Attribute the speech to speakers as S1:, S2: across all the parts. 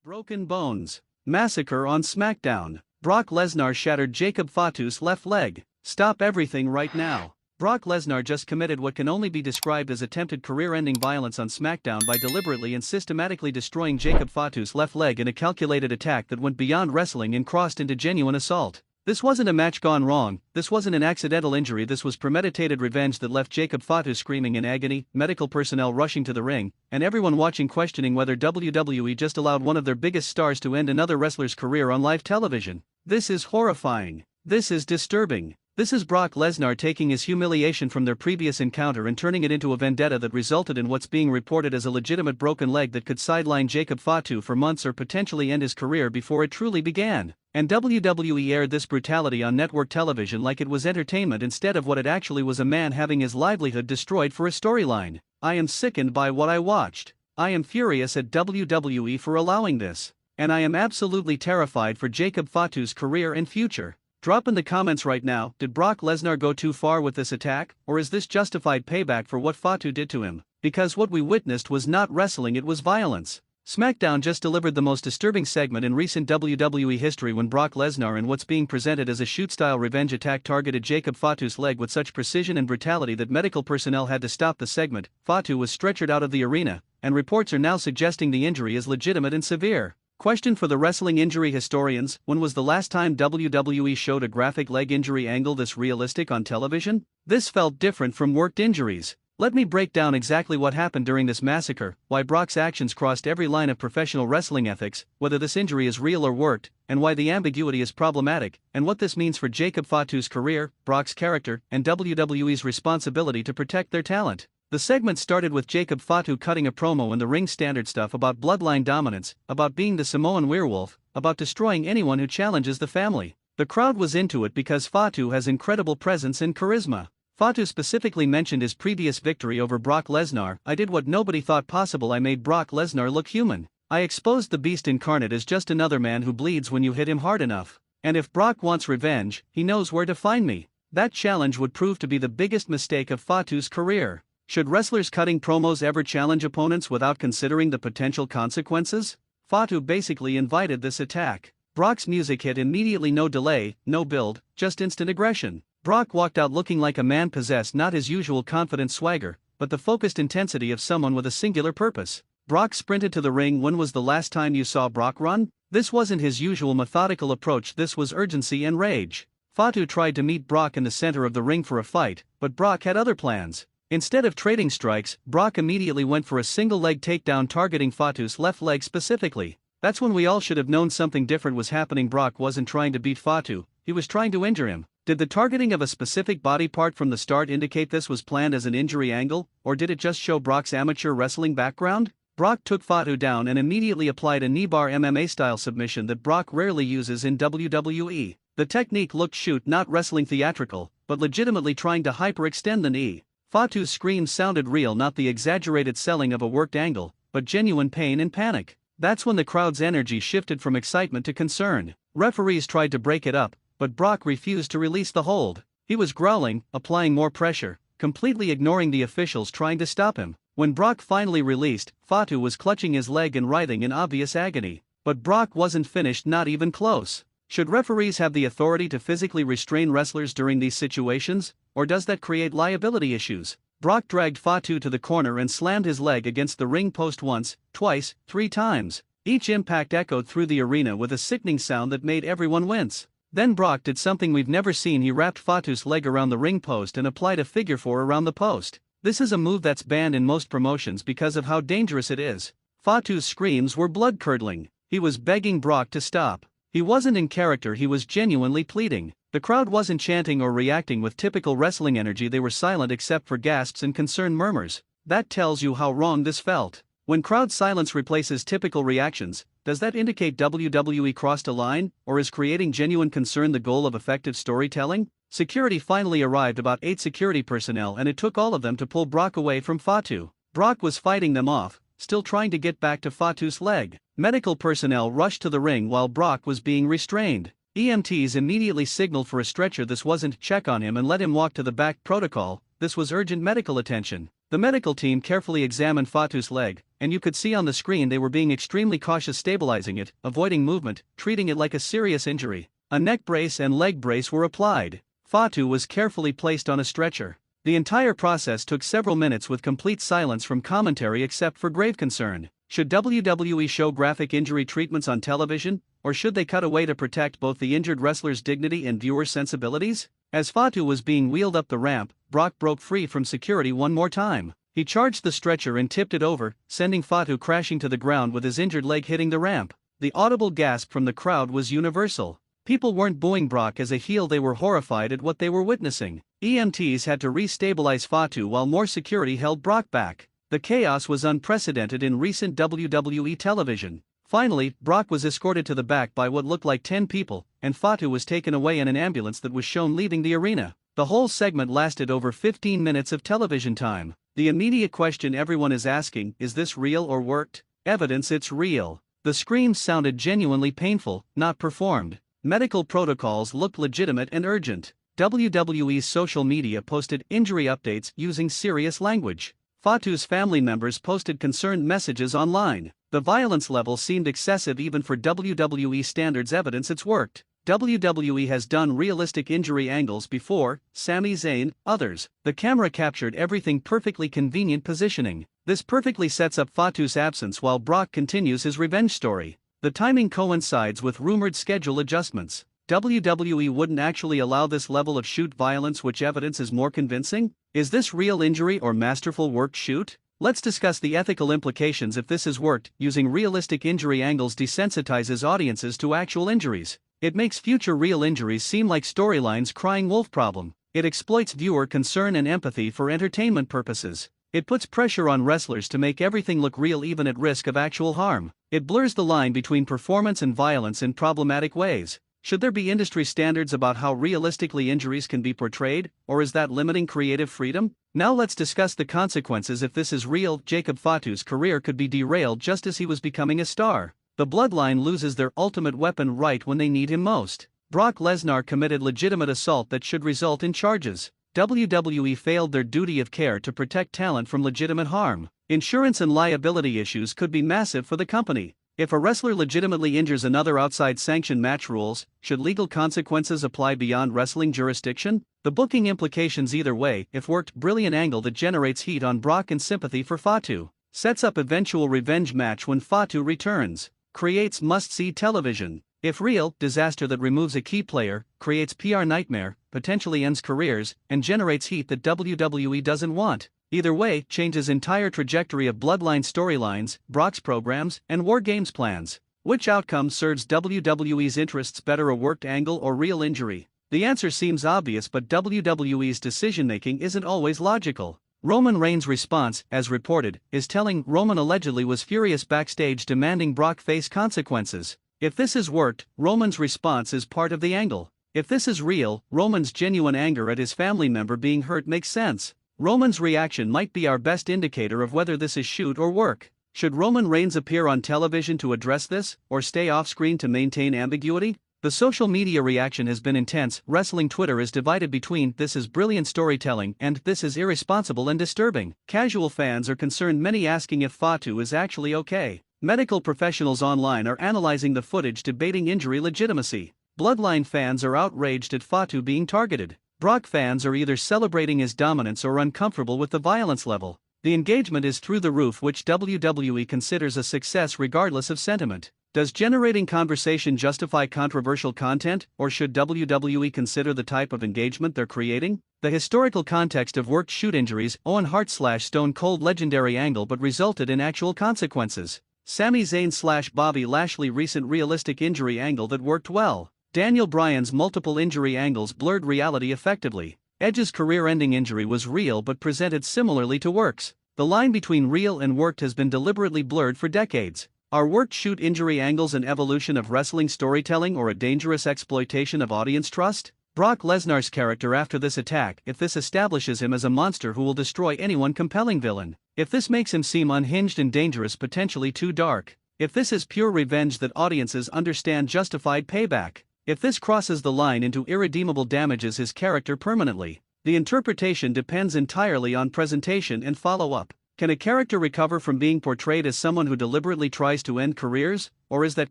S1: Broken bones. Massacre on SmackDown. Brock Lesnar shattered Jacob Fatu's left leg. Stop everything right now. Brock Lesnar just committed what can only be described as attempted career-ending violence on SmackDown by deliberately and systematically destroying Jacob Fatu's left leg in a calculated attack that went beyond wrestling and crossed into genuine assault. This wasn't a match gone wrong, this wasn't an accidental injury, this was premeditated revenge that left Jacob Fatu screaming in agony, medical personnel rushing to the ring, and everyone watching questioning whether WWE just allowed one of their biggest stars to end another wrestler's career on live television. This is horrifying. This is disturbing. This is Brock Lesnar taking his humiliation from their previous encounter and turning it into a vendetta that resulted in what's being reported as a legitimate broken leg that could sideline Jacob Fatu for months or potentially end his career before it truly began. And WWE aired this brutality on network television like it was entertainment instead of what it actually was: a man having his livelihood destroyed for a storyline. I am sickened by what I watched. I am furious at WWE for allowing this. And I am absolutely terrified for Jacob Fatu's career and future. Drop in the comments right now, did Brock Lesnar go too far with this attack, or is this justified payback for what Fatu did to him? Because what we witnessed was not wrestling, it was violence. SmackDown just delivered the most disturbing segment in recent WWE history when Brock Lesnar, and what's being presented as a shoot-style revenge attack, targeted Jacob Fatu's leg with such precision and brutality that medical personnel had to stop the segment. Fatu was stretchered out of the arena, and reports are now suggesting the injury is legitimate and severe. Question for the wrestling injury historians: when was the last time WWE showed a graphic leg injury angle this realistic on television? This felt different from worked injuries. Let me break down exactly what happened during this massacre, why Brock's actions crossed every line of professional wrestling ethics, whether this injury is real or worked, and why the ambiguity is problematic, and what this means for Jacob Fatu's career, Brock's character, and WWE's responsibility to protect their talent. The segment started with Jacob Fatu cutting a promo in the ring, standard stuff about bloodline dominance, about being the Samoan Werewolf, about destroying anyone who challenges the family. The crowd was into it because Fatu has incredible presence and charisma. Fatu specifically mentioned his previous victory over Brock Lesnar. I did what nobody thought possible: I made Brock Lesnar look human. I exposed the Beast Incarnate as just another man who bleeds when you hit him hard enough. And if Brock wants revenge, he knows where to find me. That challenge would prove to be the biggest mistake of Fatu's career. Should wrestlers cutting promos ever challenge opponents without considering the potential consequences? Fatu basically invited this attack. Brock's music hit immediately, no delay, no build, just instant aggression. Brock walked out looking like a man possessed, not his usual confident swagger, but the focused intensity of someone with a singular purpose. Brock sprinted to the ring. When was the last time you saw Brock run? This wasn't his usual methodical approach, this was urgency and rage. Fatu tried to meet Brock in the center of the ring for a fight, but Brock had other plans. Instead of trading strikes, Brock immediately went for a single leg takedown, targeting Fatu's left leg specifically. That's when we all should have known something different was happening. Brock wasn't trying to beat Fatu, he was trying to injure him. Did the targeting of a specific body part from the start indicate this was planned as an injury angle, or did it just show Brock's amateur wrestling background? Brock took Fatu down and immediately applied a knee bar MMA-style submission that Brock rarely uses in WWE. The technique looked shoot, not wrestling theatrical, but legitimately trying to hyperextend the knee. Fatu's screams sounded real, not the exaggerated selling of a worked angle, but genuine pain and panic. That's when the crowd's energy shifted from excitement to concern. Referees tried to break it up, but Brock refused to release the hold. He was growling, applying more pressure, completely ignoring the officials trying to stop him. When Brock finally released, Fatu was clutching his leg and writhing in obvious agony. But Brock wasn't finished, not even close. Should referees have the authority to physically restrain wrestlers during these situations, or does that create liability issues? Brock dragged Fatu to the corner and slammed his leg against the ring post once, twice, 3 times. Each impact echoed through the arena with a sickening sound that made everyone wince. Then Brock did something we've never seen: he wrapped Fatu's leg around the ring post and applied a figure 4 around the post. This is a move that's banned in most promotions because of how dangerous it is. Fatu's screams were blood-curdling. He was begging Brock to stop. He wasn't in character, he was genuinely pleading. The crowd wasn't chanting or reacting with typical wrestling energy, they were silent except for gasps and concerned murmurs. That tells you how wrong this felt. When crowd silence replaces typical reactions, does that indicate WWE crossed a line, or is creating genuine concern the goal of effective storytelling? Security finally arrived, about 8 security personnel, and it took all of them to pull Brock away from Fatu. Brock was fighting them off, still trying to get back to Fatu's leg. Medical personnel rushed to the ring while Brock was being restrained. EMTs immediately signaled for a stretcher. This wasn't check on him and let him walk to the back protocol, this was urgent medical attention. The medical team carefully examined Fatu's leg, and you could see on the screen they were being extremely cautious stabilizing it, avoiding movement, treating it like a serious injury. A neck brace and leg brace were applied. Fatu was carefully placed on a stretcher. The entire process took several minutes with complete silence from commentary except for grave concern. Should WWE show graphic injury treatments on television, or should they cut away to protect both the injured wrestler's dignity and viewers' sensibilities? As Fatu was being wheeled up the ramp, Brock broke free from security one more time. He charged the stretcher and tipped it over, sending Fatu crashing to the ground with his injured leg hitting the ramp. The audible gasp from the crowd was universal. People weren't booing Brock as a heel, they were horrified at what they were witnessing. EMTs had to re-stabilize Fatu while more security held Brock back. The chaos was unprecedented in recent WWE television. Finally, Brock was escorted to the back by what looked like 10 people, and Fatu was taken away in an ambulance that was shown leaving the arena. The whole segment lasted over 15 minutes of television time. The immediate question everyone is asking, is this real or worked? Evidence it's real. The screams sounded genuinely painful, not performed. Medical protocols looked legitimate and urgent. WWE's social media posted injury updates using serious language. Fatu's family members posted concerned messages online. The violence level seemed excessive even for WWE standards, evidence it's worked. WWE has done realistic injury angles before, Sami Zayn, others. The camera captured everything, perfectly convenient positioning. This perfectly sets up Fatu's absence while Brock continues his revenge story. The timing coincides with rumored schedule adjustments. WWE wouldn't actually allow this level of shoot violence. Which evidence is more convincing? Is this real injury or masterful worked shoot? Let's discuss the ethical implications if this is worked. Using realistic injury angles desensitizes audiences to actual injuries. It makes future real injuries seem like storylines. Crying wolf problem. It exploits viewer concern and empathy for entertainment purposes. It puts pressure on wrestlers to make everything look real even at risk of actual harm. It blurs the line between performance and violence in problematic ways. Should there be industry standards about how realistically injuries can be portrayed, or is that limiting creative freedom? Now let's discuss the consequences if this is real. Jacob Fatu's career could be derailed just as he was becoming a star. The Bloodline loses their ultimate weapon right when they need him most. Brock Lesnar committed legitimate assault that should result in charges. WWE failed their duty of care to protect talent from legitimate harm. Insurance and liability issues could be massive for the company. If a wrestler legitimately injures another outside sanctioned match rules, should legal consequences apply beyond wrestling jurisdiction? The booking implications either way, if worked, brilliant angle that generates heat on Brock and sympathy for Fatu. Sets up eventual revenge match when Fatu returns. Creates must-see television. If real, disaster that removes a key player, creates PR nightmare, potentially ends careers, and generates heat that WWE doesn't want. Either way, changes entire trajectory of Bloodline storylines, Brock's programs, and War Games plans. Which outcome serves WWE's interests better, a worked angle or real injury? The answer seems obvious, but WWE's decision-making isn't always logical. Roman Reigns' response, as reported, is telling. Roman allegedly was furious backstage demanding Brock face consequences. If this is worked, Roman's response is part of the angle. If this is real, Roman's genuine anger at his family member being hurt makes sense. Roman's reaction might be our best indicator of whether this is shoot or work. Should Roman Reigns appear on television to address this, or stay off-screen to maintain ambiguity? The social media reaction has been intense. Wrestling Twitter is divided between "this is brilliant storytelling" and "this is irresponsible and disturbing." Casual fans are concerned, many asking if Fatu is actually okay. Medical professionals online are analyzing the footage, debating injury legitimacy. Bloodline fans are outraged at Fatu being targeted. Brock fans are either celebrating his dominance or uncomfortable with the violence level. The engagement is through the roof, which WWE considers a success regardless of sentiment. Does generating conversation justify controversial content, or should WWE consider the type of engagement they're creating? The historical context of worked shoot injuries. Owen Hart/Stone Cold legendary angle but resulted in actual consequences. Sami Zayn/Bobby Lashley recent realistic injury angle that worked well. Daniel Bryan's multiple injury angles blurred reality effectively. Edge's career-ending injury was real but presented similarly to works. The line between real and worked has been deliberately blurred for decades. Are worked shoot injury angles an evolution of wrestling storytelling or a dangerous exploitation of audience trust? Brock Lesnar's character after this attack, if this establishes him as a monster who will destroy anyone, compelling villain. If this makes him seem unhinged and dangerous, potentially too dark. If this is pure revenge that audiences understand, justified payback. If this crosses the line into irredeemable, damages his character permanently. The interpretation depends entirely on presentation and follow-up. Can a character recover from being portrayed as someone who deliberately tries to end careers, or is that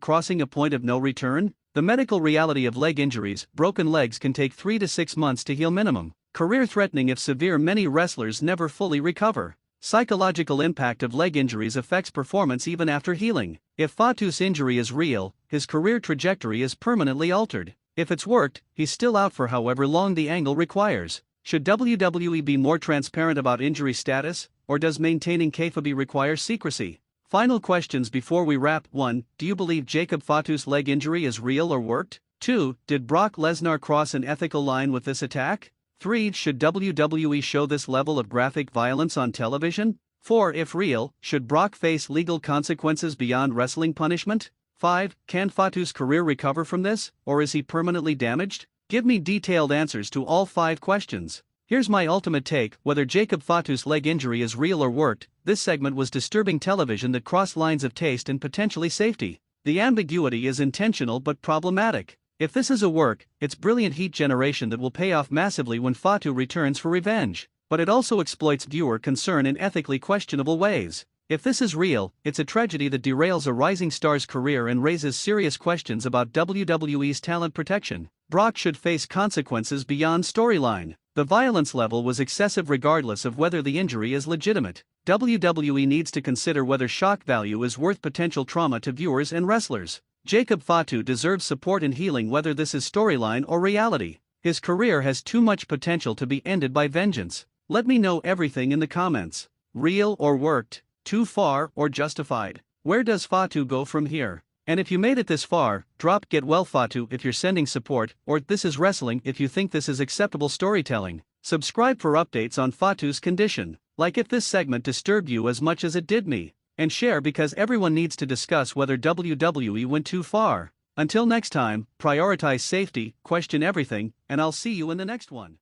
S1: crossing a point of no return? The medical reality of leg injuries: broken legs can take 3 to 6 months to heal minimum. Career-threatening if severe. Many wrestlers never fully recover. Psychological impact of leg injuries affects performance even after healing. If Fatu's injury is real, his career trajectory is permanently altered. If it's worked, he's still out for however long the angle requires. Should WWE be more transparent about injury status, or does maintaining kayfabe require secrecy? Final questions before we wrap. 1. Do you believe Jacob Fatu's leg injury is real or worked? 2. Did Brock Lesnar cross an ethical line with this attack? 3. Should WWE show this level of graphic violence on television? 4. If real, should Brock face legal consequences beyond wrestling punishment? 5. Can Fatu's career recover from this, or is he permanently damaged? Give me detailed answers to all 5 questions. Here's my ultimate take: whether Jacob Fatu's leg injury is real or worked, this segment was disturbing television that crossed lines of taste and potentially safety. The ambiguity is intentional but problematic. If this is a work, it's brilliant heat generation that will pay off massively when Fatu returns for revenge. But it also exploits viewer concern in ethically questionable ways. If this is real, it's a tragedy that derails a rising star's career and raises serious questions about WWE's talent protection. Brock should face consequences beyond storyline. The violence level was excessive regardless of whether the injury is legitimate. WWE needs to consider whether shock value is worth potential trauma to viewers and wrestlers. Jacob Fatu deserves support in healing, whether this is storyline or reality. His career has too much potential to be ended by vengeance. Let me know everything in the comments. Real or worked? Too far or justified? Where does Fatu go from here? And if you made it this far, drop "Get Well Fatu" if you're sending support, or "This is Wrestling" if you think this is acceptable storytelling. Subscribe for updates on Fatu's condition. Like if this segment disturbed you as much as it did me. And share, because everyone needs to discuss whether WWE went too far. Until next time, prioritize safety, question everything, and I'll see you in the next one.